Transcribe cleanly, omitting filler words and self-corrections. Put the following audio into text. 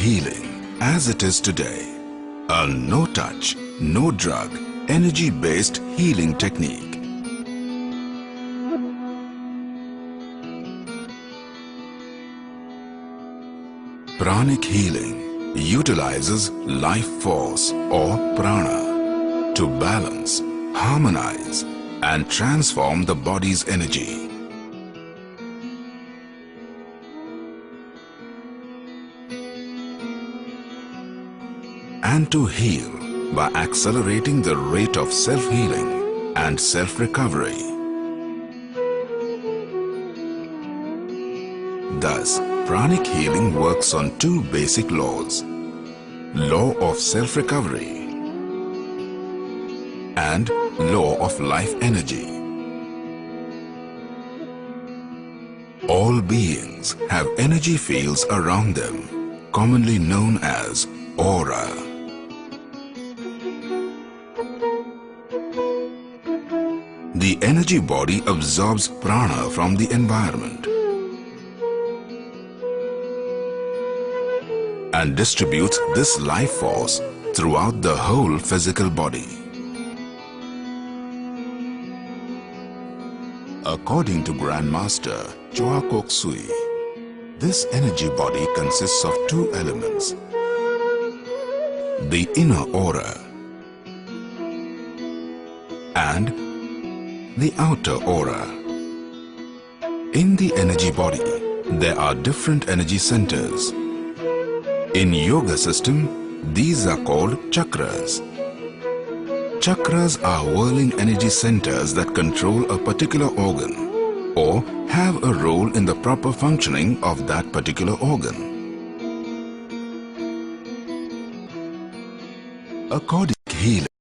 healing as it is today. A no-touch, no-drug, energy-based healing technique. Pranic healing utilizes life force or prana to balance, harmonize and transform the body's energy. And to heal by accelerating the rate of self-healing and self-recovery. Thus, pranic healing works on two basic laws: law of self-recovery and law of life energy. All beings have energy fields around them, commonly known as aura. The energy body absorbs prana from the environment and distributes this life force throughout the whole physical body. According to Grandmaster Choa Kok Sui, this energy body consists of two elements: the inner aura and the outer aura. In the energy body, there are different energy centers. In yoga system, these are called chakras. Chakras are whirling energy centers that control a particular organ or have a role in the proper functioning of that particular organ. According to healing,